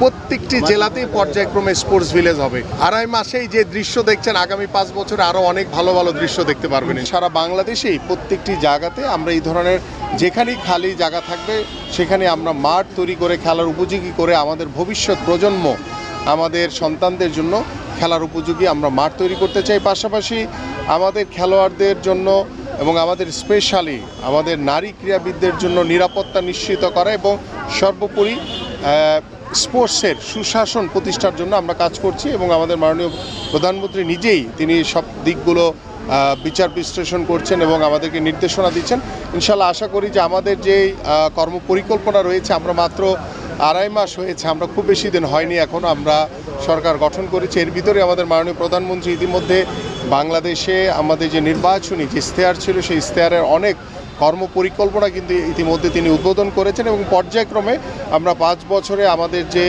প্রত্যেকটি জেলাতেই পর্যায়ক্রমে স্পোর্টস ভিলেজ হবে। আড়াই মাসেই যে দৃশ্য দেখছেন আগামী 5 বছরে আরও অনেক ভালো ভালো দৃশ্য দেখতে পারবেন। সারা বাংলাদেশেই প্রত্যেকটি জায়গাতে আমরা এই ধরনের যেখানেই খালি জায়গা থাকবে সেখানে আমরা মাঠ তৈরি করে খেলার উপযোগী করে আমাদের ভবিষ্যৎ প্রজন্ম আমাদের সন্তানদের জন্য খেলার উপযোগী আমরা মাঠ তৈরি করতে চাই। পাশাপাশি আমাদের খেলোয়াড়দের জন্য এবং আমাদের স্পেশালি আমাদের নারী ক্রীড়াবিদদের জন্য নিরাপত্তা নিশ্চিত করা এবং সর্বোপরি স্পোর্টসের সুশাসন প্রতিষ্ঠার জন্য আমরা কাজ করছি এবং আমাদের মাননীয় প্রধানমন্ত্রী নিজেই তিনি সব দিকগুলো বিচার বিশ্লেষণ করছেন এবং আমাদেরকে নির্দেশনা দিচ্ছেন। ইনশাল্লাহ আশা করি যে আমাদের যে কর্মপরিকল্পনা রয়েছে, আমরা মাত্র আড়াই মাস হয়েছে, আমরা খুব বেশি দিন হয়নি এখনও আমরা সরকার গঠন করেছি। এর ভিতরে আমাদের মাননীয় প্রধানমন্ত্রী ইতিমধ্যে বাংলাদেশে আমাদের যে নির্বাচনী যে ইশতেহার ছিল সেই ইশতেহারের অনেক কর্মপরিকল্পনা কিন্তু ইতিমধ্যে তিনি উদ্বোধন করেছেন এবং পর্যায়ক্রমে আমরা 5 বছরে আমাদের যে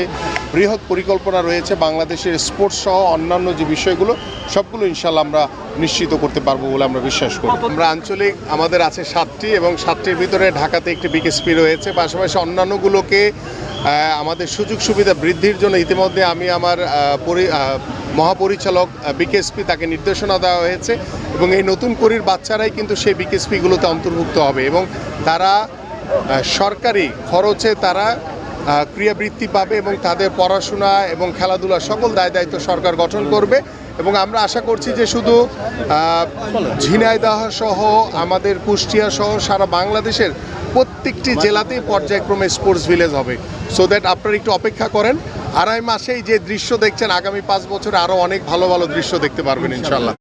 বৃহৎ পরিকল্পনা রয়েছে বাংলাদেশের স্পোর্টস সহ অন্যান্য যে বিষয়গুলো সবগুলো ইনশাল্লাহ আমরা নিশ্চিত করতে পারবো বলে আমরা বিশ্বাস করি। আমরা আঞ্চলিক আমাদের আছে 7টি এবং 7টির ভিতরে ঢাকাতে একটি বিকেএসপি রয়েছে। পাশাপাশি অন্যান্যগুলোকে আমাদের সুযোগ সুবিধা বৃদ্ধির জন্য ইতিমধ্যে আমি আমার মহাপরিচালক বিকেএসপি তাকে নির্দেশনা দেওয়া হয়েছে এবং এই নতুন করির বাচ্চারাই কিন্তু সেই বিকেএসপিগুলোতে অন্তর্ভুক্ত হবে এবং তারা সরকারি খরচে তারা ক্রিয়াবৃত্তি পাবে এবং তাদের পড়াশোনা এবং খেলাধুলা সকল দায় দায়িত্ব সরকার গঠন করবে এবং আমরা আশা করছি যে শুধু ঝিনাইদহ সহ আমাদের কুষ্টিয়া সহ সারা বাংলাদেশের প্রত্যেকটি জেলাতেই পর্যায়ক্রমে স্পোর্টস ভিলেজ হবে। সো দ্যাট আপনারা একটু অপেক্ষা করেন, আড়াই মাসেই যে দৃশ্য দেখছেন আগামী 5 বছরে আরও অনেক ভালো ভালো দৃশ্য দেখতে পারবেন ইনশাল্লাহ।